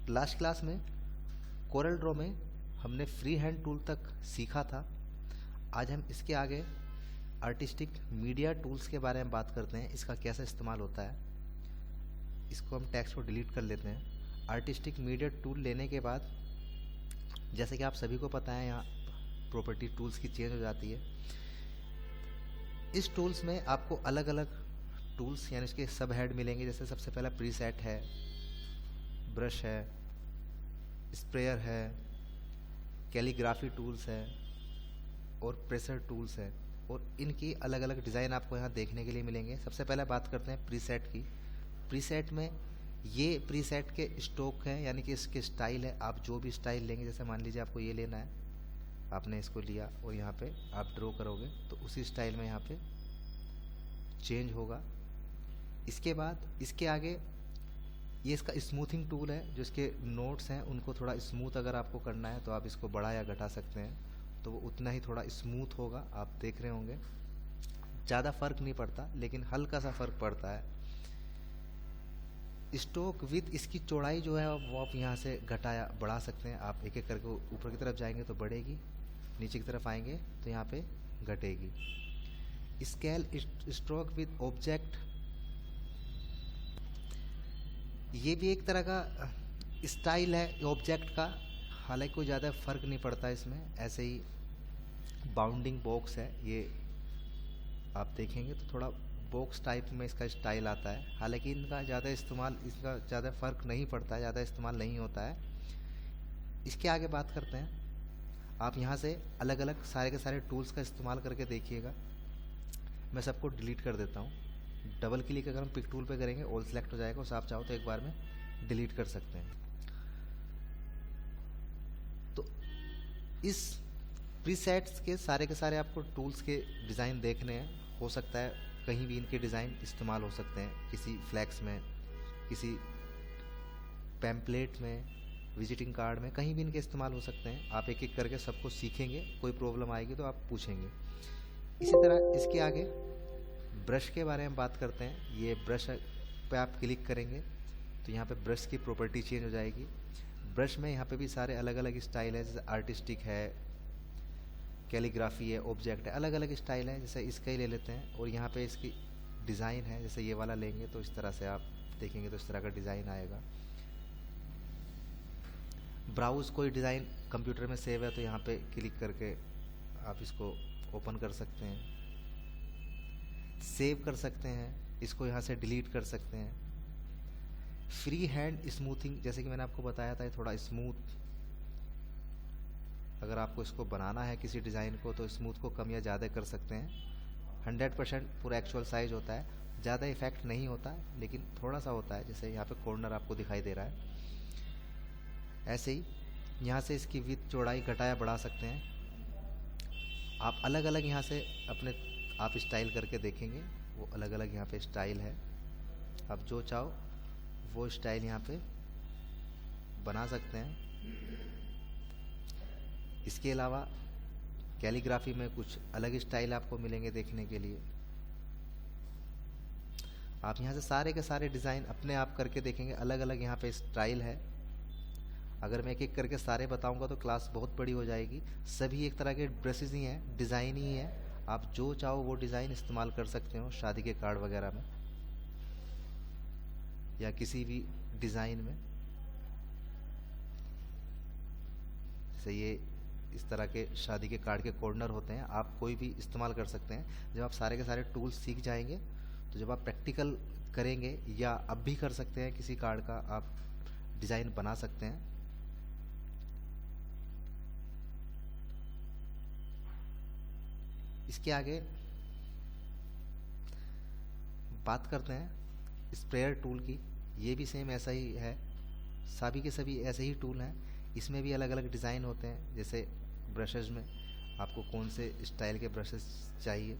Last class में Corel Draw में हमने फ्री हैंड टूल तक सीखा था। आज हम इसके आगे आर्टिस्टिक मीडिया टूल्स के बारे में बात करते हैं, इसका कैसे इस्तेमाल होता है। इसको हम टेक्स्ट को डिलीट कर लेते हैं। आर्टिस्टिक मीडिया टूल लेने के बाद जैसे कि आप सभी को पता है, यहाँ प्रॉपर्टी टूल्स की चेंज हो जाती है। इस टूल्स में आपको अलग अलग टूल्स यानी इसके सब हेड मिलेंगे। जैसे सबसे पहला प्रीसेट है, ब्रश है, स्प्रेयर है, कैलीग्राफी टूल्स है और प्रेशर टूल्स है, और इनकी अलग अलग डिज़ाइन आपको यहाँ देखने के लिए मिलेंगे। सबसे पहले बात करते हैं प्रीसेट की। प्रीसेट में ये प्रीसेट के स्टॉक हैं, यानी कि इसके स्टाइल है। आप जो भी स्टाइल लेंगे, जैसे मान लीजिए आपको ये लेना है, आपने इसको लिया और यहाँ पे आप ड्रॉ करोगे तो उसी स्टाइल में यहाँ पे चेंज होगा। इसके बाद इसके आगे ये इसका स्मूथिंग टूल है। जो इसके नोट्स हैं उनको थोड़ा स्मूथ अगर आपको करना है तो आप इसको बढ़ा या घटा सकते हैं, तो वो उतना ही थोड़ा स्मूथ होगा। आप देख रहे होंगे ज़्यादा फर्क नहीं पड़ता, लेकिन हल्का सा फर्क पड़ता है। स्टोक विथ इसकी चौड़ाई जो है वो आप यहाँ से घटाया बढ़ा सकते हैं। आप एक एक करके ऊपर की तरफ जाएंगे तो बढ़ेगी, नीचे की तरफ आएंगे तो यहाँ पे घटेगी। स्केल स्ट्रोक विथ ऑब्जेक्ट, ये भी एक तरह का स्टाइल है ऑब्जेक्ट का, हालांकि कोई ज़्यादा फर्क नहीं पड़ता इसमें। ऐसे ही बाउंडिंग बॉक्स है, ये आप देखेंगे तो थोड़ा बॉक्स टाइप में इसका स्टाइल आता है। हालांकि इनका ज़्यादा इस्तेमाल, इसका ज़्यादा फर्क नहीं पड़ता है, ज़्यादा इस्तेमाल नहीं होता है। इसके आगे बात करते हैं। आप यहाँ से अलग अलग सारे के सारे टूल्स का इस्तेमाल करके देखिएगा। मैं सबको डिलीट कर देता हूँ। डबल क्लिक अगर हम पिक टूल पे करेंगे ऑल सेलेक्ट हो जाएगा, उसे आप चाहो तो एक बार में डिलीट कर सकते हैं। तो इस प्रीसेट्स के सारे आपको टूल्स के डिज़ाइन देखने हैं। हो सकता है कहीं भी इनके डिज़ाइन इस्तेमाल हो सकते हैं, किसी फ्लैक्स में, किसी पैम्पलेट में, विजिटिंग कार्ड में, कहीं भी इनके इस्तेमाल हो सकते हैं। आप एक एक करके सबको सीखेंगे, कोई प्रॉब्लम आएगी तो आप पूछेंगे। इसी तरह इसके आगे ब्रश के बारे में बात करते हैं। ये ब्रश पे आप क्लिक करेंगे तो यहाँ पे ब्रश की प्रॉपर्टी चेंज हो जाएगी। ब्रश में यहाँ पे भी सारे अलग अलग स्टाइल है, जैसे आर्टिस्टिक है, कैलीग्राफी है, ऑब्जेक्ट है, अलग अलग स्टाइल है। जैसे इसका ही ले लेते हैं और यहाँ पे इसकी डिज़ाइन है। जैसे ये वाला लेंगे तो इस तरह से आप देखेंगे तो इस तरह का डिज़ाइन आएगा। ब्राउज कोई डिज़ाइन कंप्यूटर में सेव है तो यहाँ पे क्लिक करके आप इसको ओपन कर सकते हैं, सेव कर सकते हैं, इसको यहाँ से डिलीट कर सकते हैं। फ्री हैंड स्मूथिंग, जैसे कि मैंने आपको बताया था, ये थोड़ा स्मूथ, अगर आपको इसको बनाना है किसी डिज़ाइन को तो स्मूथ को कम या ज़्यादा कर सकते हैं। 100% पूरा एक्चुअल साइज होता है, ज़्यादा इफेक्ट नहीं होता है, लेकिन थोड़ा सा होता है। जैसे यहाँ पे कॉर्नर आपको दिखाई दे रहा है, ऐसे ही यहाँ से इसकी विड्थ चौड़ाई घटाया बढ़ा सकते हैं। आप अलग अलग यहाँ से अपने आप स्टाइल करके देखेंगे, वो अलग अलग यहाँ पे स्टाइल है। आप जो चाहो वो स्टाइल यहाँ पे बना सकते हैं। इसके अलावा कैलीग्राफी में कुछ अलग स्टाइल आपको मिलेंगे देखने के लिए। आप यहाँ से सारे के सारे डिज़ाइन अपने आप करके देखेंगे, अलग अलग यहाँ पे स्टाइल है। अगर मैं एक एक करके सारे बताऊंगा तो क्लास बहुत बड़ी हो जाएगी। सभी एक तरह के ब्रशेज ही हैं, डिज़ाइन ही है। आप जो चाहो वो डिज़ाइन इस्तेमाल कर सकते हो शादी के कार्ड वगैरह में या किसी भी डिज़ाइन में। जैसे ये इस तरह के शादी के कार्ड के कॉर्नर होते हैं, आप कोई भी इस्तेमाल कर सकते हैं। जब आप सारे के सारे टूल्स सीख जाएंगे तो जब आप प्रैक्टिकल करेंगे या अब भी कर सकते हैं, किसी कार्ड का आप डिज़ाइन बना सकते हैं। इसके आगे बात करते हैं स्प्रेयर टूल की। ये भी सेम ऐसा ही है, सभी के सभी ऐसे ही टूल हैं। इसमें भी अलग अलग डिज़ाइन होते हैं। जैसे ब्रशेज में आपको कौन से स्टाइल के ब्रशेज चाहिए,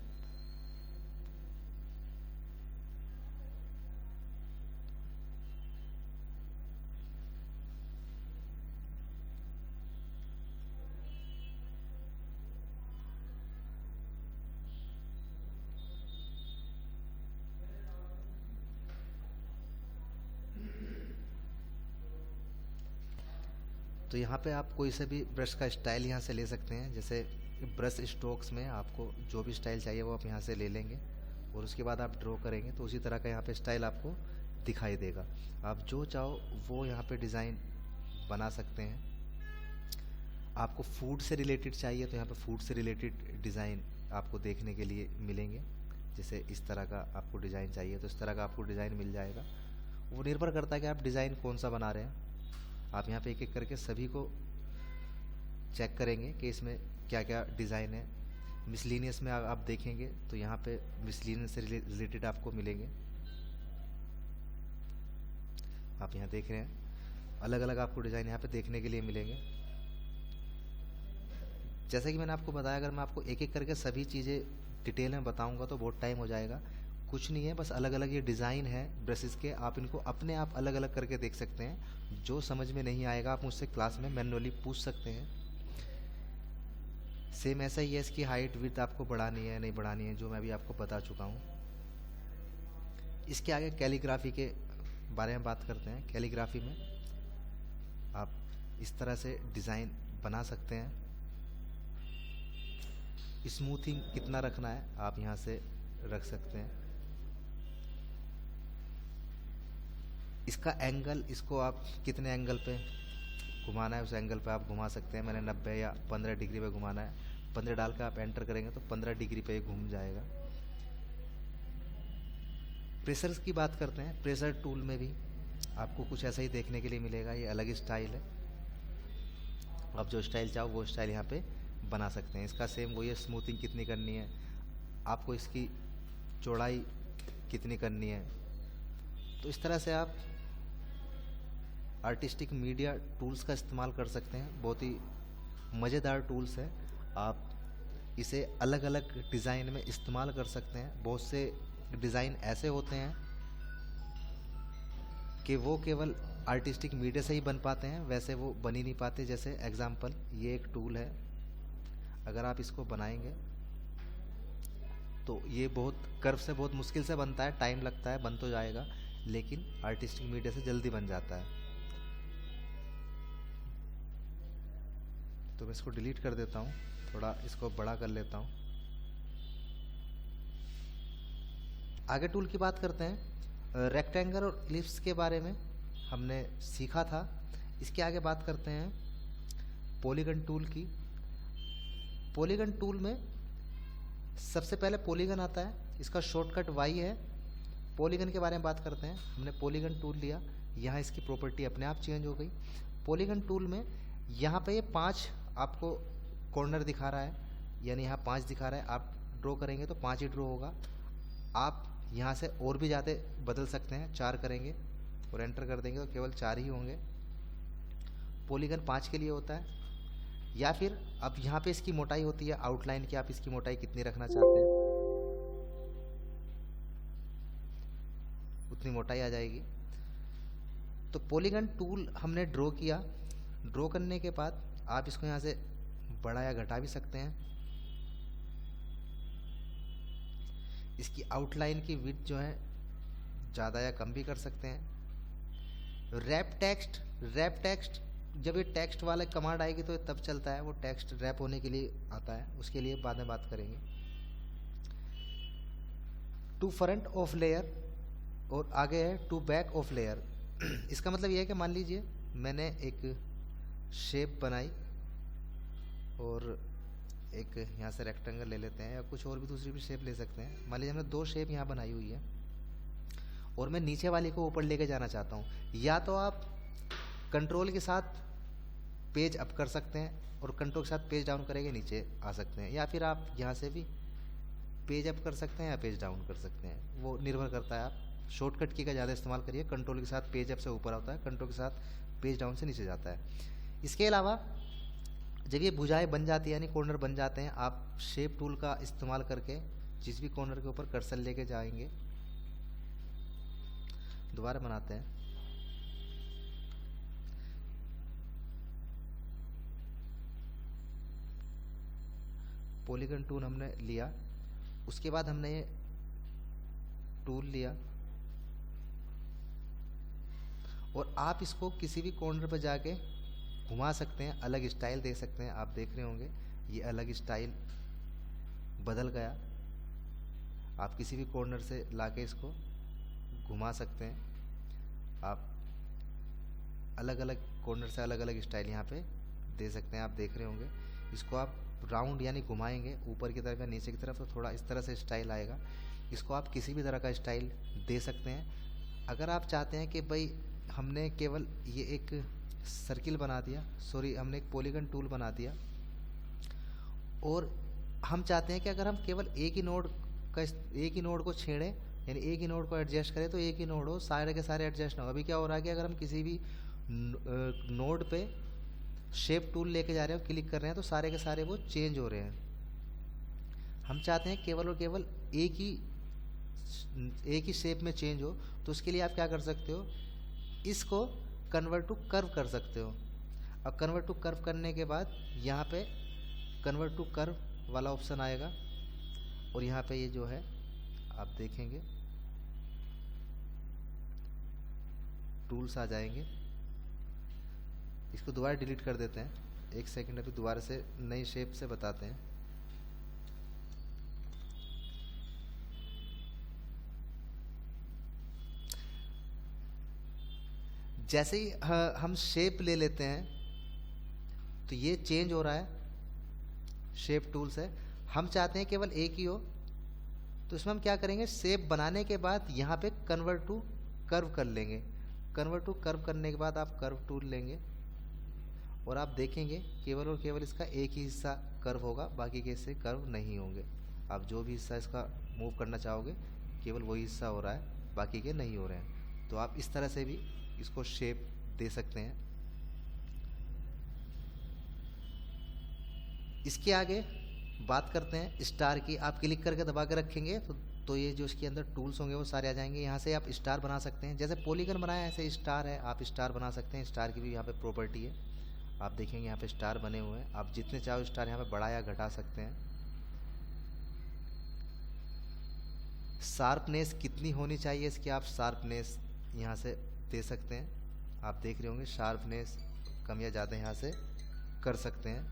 तो यहाँ पे आप कोई से भी ब्रश का स्टाइल यहाँ से ले सकते हैं। जैसे ब्रश स्ट्रोक्स में आपको जो भी स्टाइल चाहिए वो आप यहाँ से ले लेंगे और उसके बाद आप ड्रॉ करेंगे तो उसी तरह का यहाँ पे स्टाइल आपको दिखाई देगा। आप जो चाहो वो यहाँ पे डिज़ाइन बना सकते हैं। आपको फूड से रिलेटेड चाहिए तो यहाँ पे फूड से रिलेटेड डिज़ाइन आपको देखने के लिए मिलेंगे। जैसे इस तरह का आपको डिज़ाइन चाहिए तो इस तरह का आपको डिज़ाइन मिल जाएगा। वो निर्भर करता है कि आप डिज़ाइन कौन सा बना रहे हैं। आप यहाँ पे एक एक करके सभी को चेक करेंगे कि इसमें क्या क्या डिज़ाइन है। मिसलिनियस में आप देखेंगे तो यहाँ पे मिसलिनियस से रिलेटेड आपको मिलेंगे। आप यहाँ देख रहे हैं अलग अलग आपको डिज़ाइन यहाँ पे देखने के लिए मिलेंगे। जैसा कि मैंने आपको बताया, अगर मैं आपको एक एक करके सभी चीज़ें डिटेल में बताऊंगा तो बहुत टाइम हो जाएगा। कुछ नहीं है, बस अलग अलग ये डिज़ाइन है ब्रशेस के, आप इनको अपने आप अलग अलग करके देख सकते हैं। जो समझ में नहीं आएगा आप मुझसे क्लास में मैन्युअली पूछ सकते हैं। सेम ऐसा ही है, इसकी हाइट विड्थ आपको बढ़ानी है नहीं बढ़ानी है, जो मैं अभी आपको बता चुका हूँ। इसके आगे कैलीग्राफी के बारे में बात करते हैं। कैलीग्राफी में आप इस तरह से डिज़ाइन बना सकते हैं। स्मूथिंग कितना रखना है आप यहाँ से रख सकते हैं। इसका एंगल, इसको आप कितने एंगल पे घुमाना है उस एंगल पे आप घुमा सकते हैं। मैंने 90 या 15 डिग्री पे घुमाना है। 15 डाल के आप एंटर करेंगे तो 15 डिग्री पे घूम जाएगा। प्रेशर्स की बात करते हैं। प्रेशर टूल में भी आपको कुछ ऐसा ही देखने के लिए मिलेगा। ये अलग स्टाइल है, आप जो स्टाइल चाहो वो स्टाइल यहाँ पे बना सकते हैं। इसका सेम वही है, स्मूथिंग कितनी करनी है, आपको इसकी चौड़ाई कितनी करनी है। तो इस तरह से आप आर्टिस्टिक मीडिया टूल्स का इस्तेमाल कर सकते हैं। बहुत ही मज़ेदार टूल्स है, आप इसे अलग अलग डिज़ाइन में इस्तेमाल कर सकते हैं। बहुत से डिज़ाइन ऐसे होते हैं कि वो केवल आर्टिस्टिक मीडिया से ही बन पाते हैं, वैसे वो बन ही नहीं पाते। जैसे एग्जांपल, ये एक टूल है, अगर आप इसको बनाएंगे तो ये बहुत कर्व से बहुत मुश्किल से बनता है, टाइम लगता है, बन तो जाएगा लेकिन आर्टिस्टिक मीडिया से जल्दी बन जाता है। तो मैं इसको डिलीट कर देता हूँ, थोड़ा इसको बड़ा कर लेता हूँ। आगे टूल की बात करते हैं। रेक्टेंगल और इलिप्स के बारे में हमने सीखा था। इसके आगे बात करते हैं पॉलीगन टूल की। पॉलीगन टूल में सबसे पहले पॉलीगन आता है, इसका शॉर्टकट वाई है। पॉलीगन के बारे में बात करते हैं। हमने पॉलीगन टूल लिया, यहाँ इसकी प्रॉपर्टी अपने आप चेंज हो गई। पॉलीगन टूल में यहाँ पे ये 5 आपको कॉर्नर दिखा रहा है, यानी यहाँ 5 दिखा रहा है। आप ड्रॉ करेंगे तो 5 ही ड्रॉ होगा। आप यहाँ से और भी ज़्यादा बदल सकते हैं, 4 करेंगे और एंटर कर देंगे तो केवल 4 ही होंगे। पॉलीगन 5 के लिए होता है। या फिर अब यहाँ पे इसकी मोटाई होती है आउटलाइन की, आप इसकी मोटाई कितनी रखना चाहते हैं उतनी मोटाई आ जाएगी। तो पॉलीगन टूल हमने ड्रॉ किया। ड्रॉ करने के बाद आप इसको यहाँ से बढ़ा या घटा भी सकते हैं। इसकी आउटलाइन की विड्थ जो है ज़्यादा या कम भी कर सकते हैं। रैप टेक्स्ट जब ये टेक्स्ट वाला कमांड आएगी तो तब चलता है, वो टेक्स्ट रैप होने के लिए आता है, उसके लिए बाद में बात करेंगे। टू फ्रंट ऑफ लेयर और आगे है टू बैक ऑफ लेयर। इसका मतलब ये है कि मान लीजिए मैंने एक शेप बनाई और एक यहाँ से रेक्टेंगल ले लेते हैं, या कुछ और भी दूसरी भी शेप ले सकते हैं। मान लीजिए हमने 2 शेप यहाँ बनाई हुई है और मैं नीचे वाली को ऊपर लेके जाना चाहता हूँ। या तो आप कंट्रोल के साथ पेज अप कर सकते हैं और कंट्रोल के साथ पेज डाउन करेंगे नीचे आ सकते हैं, या फिर आप यहाँ से भी पेज अप कर सकते हैं या पेज डाउन कर सकते हैं। वो निर्भर करता है, आप शॉर्टकट की का ज़्यादा इस्तेमाल करिए। कंट्रोल के साथ पेज अप से ऊपर आता है, कंट्रोल के साथ पेज डाउन से नीचे जाता है। इसके अलावा जब ये भुजाएं बन जाती है यानी कॉर्नर बन जाते हैं, आप शेप टूल का इस्तेमाल करके जिस भी कॉर्नर के ऊपर कर्सर लेके जाएंगे, दोबारा बनाते हैं। पॉलीगन टूल हमने लिया, उसके बाद हमने ये टूल लिया और आप इसको किसी भी कॉर्नर पर जाके घुमा सकते हैं, अलग स्टाइल दे सकते हैं। आप देख रहे होंगे ये अलग स्टाइल बदल गया। आप किसी भी कॉर्नर से लाके इसको घुमा सकते हैं। आप अलग अलग कॉर्नर से अलग अलग स्टाइल यहाँ पे दे सकते हैं। आप देख रहे होंगे इसको आप राउंड यानी घुमाएंगे ऊपर की तरफ या नीचे की तरफ तो थोड़ा इस तरह से स्टाइल आएगा। इसको आप किसी भी तरह का स्टाइल दे सकते हैं। अगर आप चाहते हैं कि भाई हमने केवल ये एक सर्किल बना दिया, सॉरी हमने एक पॉलीगन टूल बना दिया, और हम चाहते हैं कि अगर हम केवल एक ही नोड को छेड़ें यानी एक ही नोड को एडजस्ट करें तो एक ही नोड हो, सारे के सारे एडजस्ट ना हो। अभी क्या हो रहा है कि अगर हम किसी भी नोड पे शेप टूल लेके जा रहे हो, क्लिक कर रहे हैं तो सारे के सारे वो चेंज हो रहे हैं। हम चाहते हैं केवल और केवल एक ही शेप में चेंज हो, तो उसके लिए आप क्या कर सकते हो, इसको कन्वर्ट टू कर्व कर सकते हो। अब कन्वर्ट टू कर्व करने के बाद यहाँ पे कन्वर्ट टू कर्व वाला ऑप्शन आएगा और यहाँ पे ये जो है आप देखेंगे टूल्स आ जाएंगे। इसको दोबारा डिलीट कर देते हैं, एक सेकंड अभी दोबारा से नई शेप से बताते हैं। जैसे ही हम शेप ले लेते हैं तो ये चेंज हो रहा है, शेप टूल से। हम चाहते हैं केवल एक ही हो, तो इसमें हम क्या करेंगे, शेप बनाने के बाद यहाँ पे कन्वर्ट टू कर्व कर लेंगे। कन्वर्ट टू कर्व करने के बाद आप कर्व टूल लेंगे और आप देखेंगे केवल और केवल इसका एक ही हिस्सा कर्व होगा, बाकी के हिस्से कर्व नहीं होंगे। आप जो भी हिस्सा इसका मूव करना चाहोगे केवल वही हिस्सा हो रहा है, बाकी के नहीं हो रहे हैं। तो आप इस तरह से भी इसको शेप दे सकते हैं। इसके आगे बात करते हैं स्टार की। आप क्लिक करके दबा के रखेंगे तो ये जो इसके अंदर टूल्स होंगे वो सारे आ जाएंगे। यहाँ से आप स्टार बना सकते हैं, जैसे पॉलीगन बनाया ऐसे स्टार है, आप स्टार बना सकते हैं। स्टार की भी यहाँ पे प्रॉपर्टी है, आप देखेंगे यहाँ पे स्टार बने हुए हैं। आप जितने चाहो स्टार यहाँ पे बढ़ा या घटा सकते हैं। शार्पनेस कितनी होनी चाहिए इसकी, आप शार्पनेस यहाँ से दे सकते हैं। आप देख रहे होंगे शार्पनेस कम या ज़्यादा यहाँ से कर सकते हैं।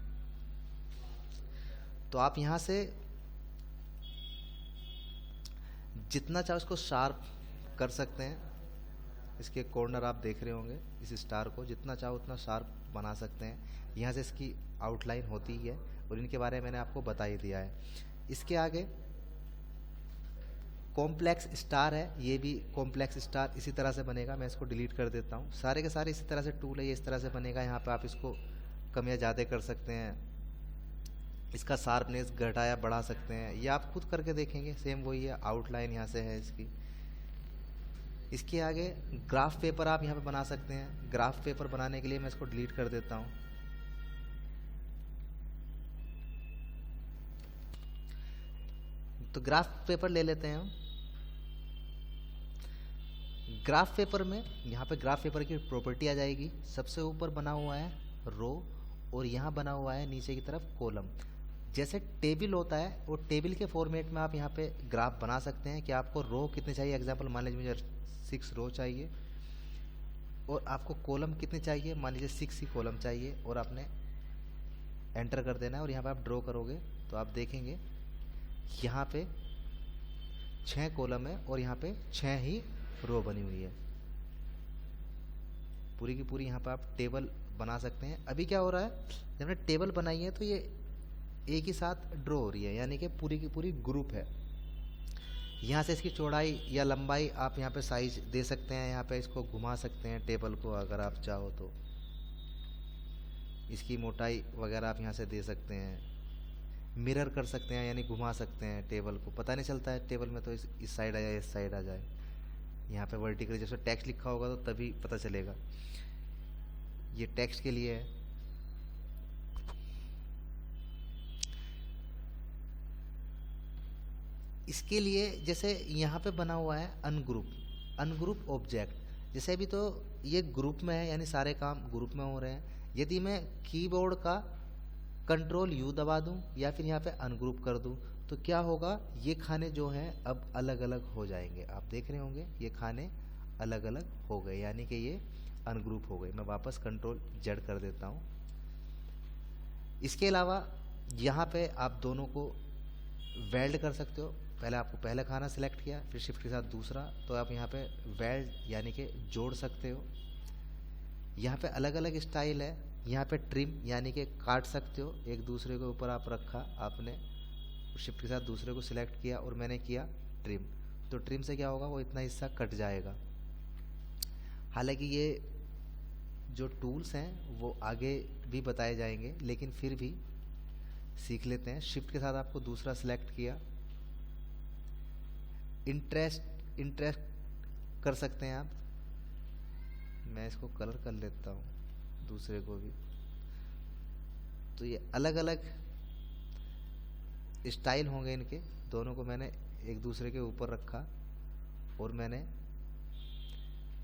तो आप यहाँ से जितना चाहो इसको शार्प कर सकते हैं। इसके कॉर्नर आप देख रहे होंगे, इस स्टार को जितना चाहो उतना शार्प बना सकते हैं। यहाँ से इसकी आउटलाइन होती है और इनके बारे में मैंने आपको बता ही दिया है। इसके आगे कॉम्प्लेक्स स्टार है, ये भी कॉम्प्लेक्स स्टार इसी तरह से बनेगा। मैं इसको डिलीट कर देता हूँ। सारे के सारे इसी तरह से टूल है, ये इस तरह से बनेगा। यहाँ पे आप इसको कम या ज़्यादा कर सकते हैं, इसका शार्पनेस घटाया बढ़ा सकते हैं, ये आप खुद करके देखेंगे। सेम वही है, आउटलाइन यहाँ से है इसकी। इसके आगे ग्राफ पेपर आप यहाँ पे बना सकते हैं। ग्राफ पेपर बनाने के लिए मैं इसको डिलीट कर देता हूँ। तो ग्राफ पेपर ले लेते हैं हम। ग्राफ पेपर में यहाँ पे ग्राफ पेपर की प्रॉपर्टी आ जाएगी। सबसे ऊपर बना हुआ है रो और यहाँ बना हुआ है नीचे की तरफ कॉलम। जैसे टेबल होता है वो टेबल के फॉर्मेट में आप यहाँ पे ग्राफ बना सकते हैं कि आपको रो कितने चाहिए। एग्जांपल मान लीजिए मुझे 6 रो चाहिए और आपको कॉलम कितने चाहिए, मान लीजिए 6 ही कॉलम चाहिए, और आपने एंटर कर देना है और यहाँ पे आप ड्रॉ करोगे तो आप देखेंगे यहाँ पे 6 कॉलम है और यहाँ पे 6 ही रो बनी हुई है। पूरी की पूरी यहाँ पे आप टेबल बना सकते हैं। अभी क्या हो रहा है, जब हमने टेबल बनाई है तो ये एक ही साथ ड्रॉ हो रही है, यानी कि पूरी की पूरी ग्रुप है। यहाँ से इसकी चौड़ाई या लंबाई आप यहाँ पे साइज दे सकते हैं। यहाँ पे इसको घुमा सकते हैं टेबल को अगर आप चाहो तो। इसकी मोटाई वगैरह आप यहाँ से दे सकते हैं। मिरर कर सकते हैं यानी घुमा सकते हैं टेबल को, पता नहीं चलता है टेबल में तो इस साइड आ जाए इस साइड आ जाए। यहाँ पे वर्टिकली जैसे टेक्स्ट लिखा होगा तो तभी पता चलेगा। ये टेक्स्ट के लिए है। इसके लिए जैसे यहाँ पे बना हुआ है अनग्रुप ऑब्जेक्ट। जैसे अभी तो ये ग्रुप में है यानी सारे काम ग्रुप में हो रहे हैं। यदि मैं कीबोर्ड का कंट्रोल यू दबा दूं या फिर यहाँ पे अनग्रुप कर दूं तो क्या होगा, ये खाने जो हैं अब अलग अलग हो जाएंगे। आप देख रहे होंगे ये खाने अलग अलग हो गए, यानी कि ये अनग्रुप हो गई। मैं वापस कंट्रोल जेड कर देता हूँ। इसके अलावा यहाँ पे आप दोनों को वेल्ड कर सकते हो। पहले आपको पहला खाना सिलेक्ट किया, फिर शिफ्ट के साथ दूसरा, तो आप यहाँ पे वेल्ड यानी कि जोड़ सकते हो। यहाँ पे अलग अलग स्टाइल है। यहाँ पे ट्रिम यानी कि काट सकते हो। एक दूसरे के ऊपर आप रखा आपने, शिफ्ट के साथ दूसरे को सिलेक्ट किया और मैंने किया ट्रिम, तो ट्रिम से क्या होगा, वो इतना हिस्सा कट जाएगा। हालांकि ये जो टूल्स हैं वो आगे भी बताए जाएंगे, लेकिन फिर भी सीख लेते हैं। शिफ्ट के साथ आपको दूसरा सिलेक्ट किया, इंटरेस्ट कर सकते हैं आप। मैं इसको कलर कर लेता हूँ दूसरे को भी। तो ये अलग अलग स्टाइल होंगे इनके, दोनों को मैंने एक दूसरे के ऊपर रखा और मैंने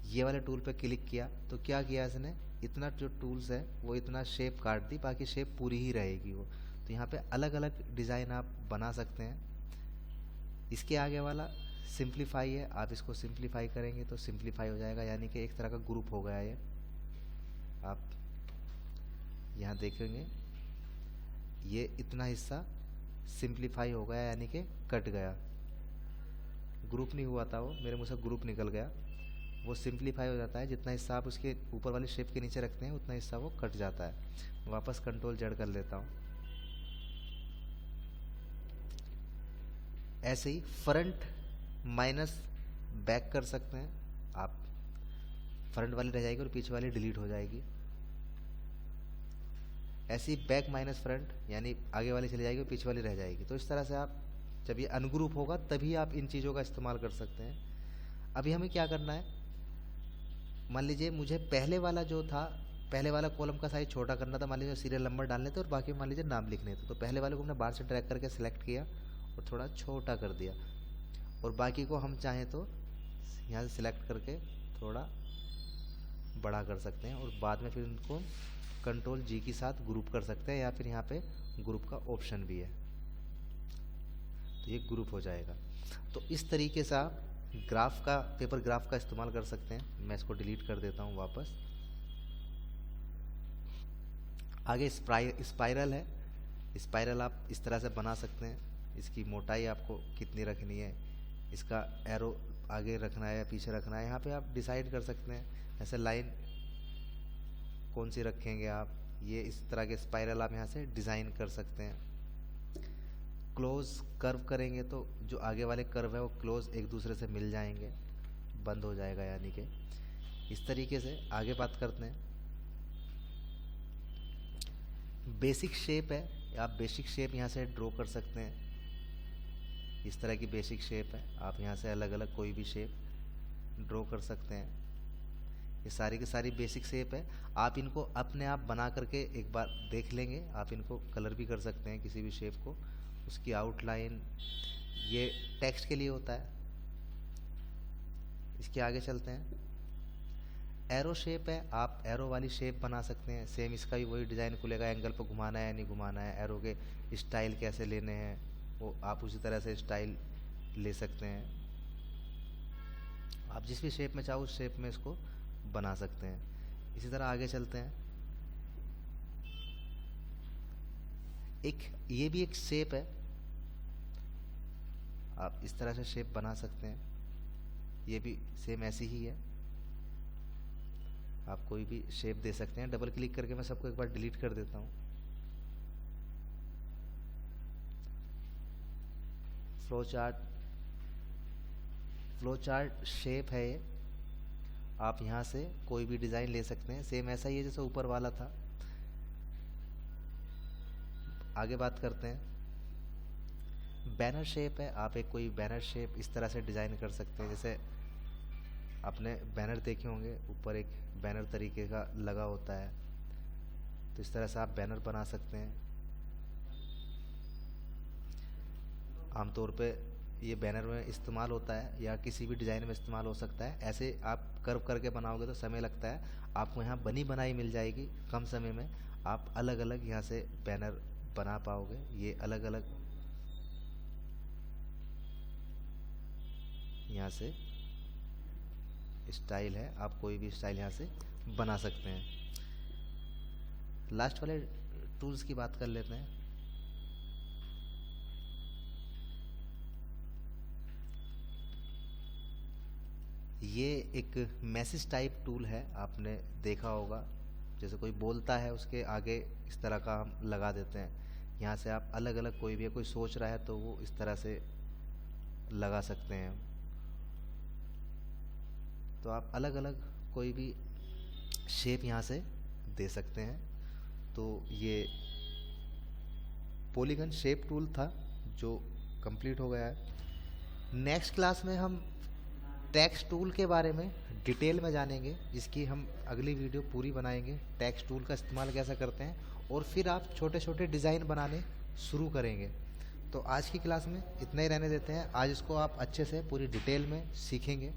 ये वाले टूल पे क्लिक किया, तो क्या किया इसने, इतना जो टूल्स है वो इतना शेप काट दी, बाकी शेप पूरी ही रहेगी वो। तो यहाँ पे अलग अलग डिज़ाइन आप बना सकते हैं। इसके आगे वाला सिंप्लीफाई है, आप इसको सिंप्लीफाई करेंगे तो सिंप्लीफाई हो जाएगा, यानी कि एक तरह का ग्रुप हो गया ये। आप यहाँ देखेंगे ये इतना हिस्सा सिंप्लीफाई हो गया, यानी कि कट गया। ग्रुप नहीं हुआ था वो, मेरे मुँह से ग्रुप निकल गया। वो सिंप्लीफाई हो जाता है, जितना हिस्सा आप उसके ऊपर वाले शेप के नीचे रखते हैं उतना हिस्सा वो कट जाता है। वापस कंट्रोल जेड कर लेता हूँ। ऐसे ही फ्रंट माइनस बैक कर सकते हैं आप। फ्रंट वाली रह जाएगी और पीछे वाली डिलीट हो जाएगी। ऐसे ही बैक माइनस फ्रंट, यानी आगे वाली चली जाएगी और पीछे वाली रह जाएगी। तो इस तरह से आप, जब ये अनग्रुप होगा तभी आप इन चीज़ों का इस्तेमाल कर सकते हैं। अभी हमें क्या करना है, मान लीजिए मुझे पहले वाला जो था, पहले वाला कॉलम का साइज छोटा करना था। मान लीजिए सीरियल नंबर डालने थे और बाकी मान लीजिए नाम लिखने थे, तो पहले वाले को हमने बाहर से ड्रैग करके सिलेक्ट किया और थोड़ा छोटा कर दिया, और बाकी को हम चाहें तो यहाँ से सिलेक्ट करके थोड़ा बड़ा कर सकते हैं, और बाद में फिर उनको कंट्रोल जी के साथ ग्रुप कर सकते हैं, या फिर यहाँ पे ग्रुप का ऑप्शन भी है, तो ये ग्रुप हो जाएगा। तो इस तरीके से आप ग्राफ का, पेपर ग्राफ का इस्तेमाल कर सकते हैं। मैं इसको डिलीट कर देता हूँ वापस। आगे स्पाइरल है। स्पाइरल आप इस तरह से बना सकते हैं। इसकी मोटाई आपको कितनी रखनी है, इसका एरो आगे रखना है या पीछे रखना है, यहाँ पे आप डिसाइड कर सकते हैं। ऐसे लाइन कौन सी रखेंगे आप, ये इस तरह के स्पाइरल आप यहाँ से डिज़ाइन कर सकते हैं। क्लोज कर्व करेंगे तो जो आगे वाले कर्व है वो क्लोज एक दूसरे से मिल जाएंगे, बंद हो जाएगा, यानी कि इस तरीके से आगे बात करते हैं। बेसिक शेप है, आप बेसिक शेप यहाँ से ड्रॉ कर सकते हैं। इस तरह की बेसिक शेप है, आप यहाँ से अलग अलग कोई भी शेप ड्रॉ कर सकते हैं। ये सारी की सारी बेसिक शेप है। आप इनको अपने आप बना करके एक बार देख लेंगे। आप इनको कलर भी कर सकते हैं किसी भी शेप को, उसकी आउटलाइन, ये टेक्स्ट के लिए होता है। इसके आगे चलते हैं। एरो शेप है, आप एरो वाली शेप बना सकते हैं। सेम इसका भी वही डिज़ाइन खुलेगा, एंगल पर घुमाना है या नहीं घुमाना है, एरो के स्टाइल कैसे लेने हैं वो आप उसी तरह से स्टाइल ले सकते हैं। आप जिस भी शेप में चाहो उस शेप में इसको बना सकते हैं। इसी तरह आगे चलते हैं। एक ये भी एक शेप है, आप इस तरह से शेप बना सकते हैं। ये भी सेम ऐसी ही है, आप कोई भी शेप दे सकते हैं। डबल क्लिक करके मैं सबको एक बार डिलीट कर देता हूँ। फ्लो चार्ट शेप है ये, आप यहाँ से कोई भी डिज़ाइन ले सकते हैं। सेम ऐसा ही है जैसे ऊपर वाला था। आगे बात करते हैं। बैनर शेप है, आप एक कोई बैनर शेप इस तरह से डिज़ाइन कर सकते हैं। जैसे आपने बैनर देखे होंगे, ऊपर एक बैनर तरीके का लगा होता है, तो इस तरह से आप बैनर बना सकते हैं। आमतौर पे ये बैनर में इस्तेमाल होता है या किसी भी डिज़ाइन में इस्तेमाल हो सकता है। ऐसे आप कर्व करके बनाओगे तो समय लगता है, आपको यहाँ बनी बनाई मिल जाएगी कम समय में। आप अलग अलग यहाँ से बैनर बना पाओगे। ये अलग अलग यहाँ से स्टाइल है, आप कोई भी स्टाइल यहाँ से बना सकते हैं। लास्ट वाले टूल्स की बात कर लेते हैं। ये एक मैसेज टाइप टूल है, आपने देखा होगा, जैसे कोई बोलता है उसके आगे इस तरह का हम लगा देते हैं। यहाँ से आप अलग अलग कोई सोच रहा है तो वो इस तरह से लगा सकते हैं। तो आप अलग अलग कोई भी शेप यहाँ से दे सकते हैं। तो ये पॉलीगन शेप टूल था जो कंप्लीट हो गया है। नेक्स्ट क्लास में हम टेक्स्ट टूल के बारे में डिटेल में जानेंगे। इसकी हम अगली वीडियो पूरी बनाएंगे, टेक्स्ट टूल का इस्तेमाल कैसे करते हैं, और फिर आप छोटे छोटे डिज़ाइन बनाने शुरू करेंगे। तो आज की क्लास में इतना ही रहने देते हैं। आज इसको आप अच्छे से पूरी डिटेल में सीखेंगे।